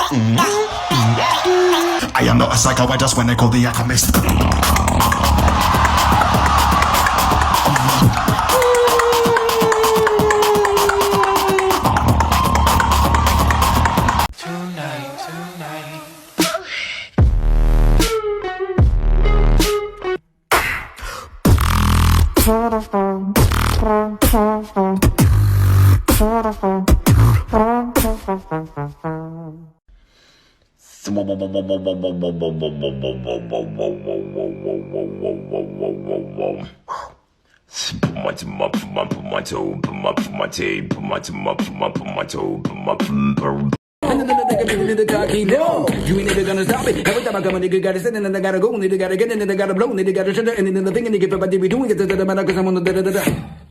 I am not a psycho, I just wanna call the alchemist. You ain't never gonna stop it. Every time I come, a nigga gotta sit and then I gotta go, nigga gotta get in, and I gotta blow, nigga gotta shut it, and then the thing, nigga, if I did be doing it, cause I'm on the da da da da.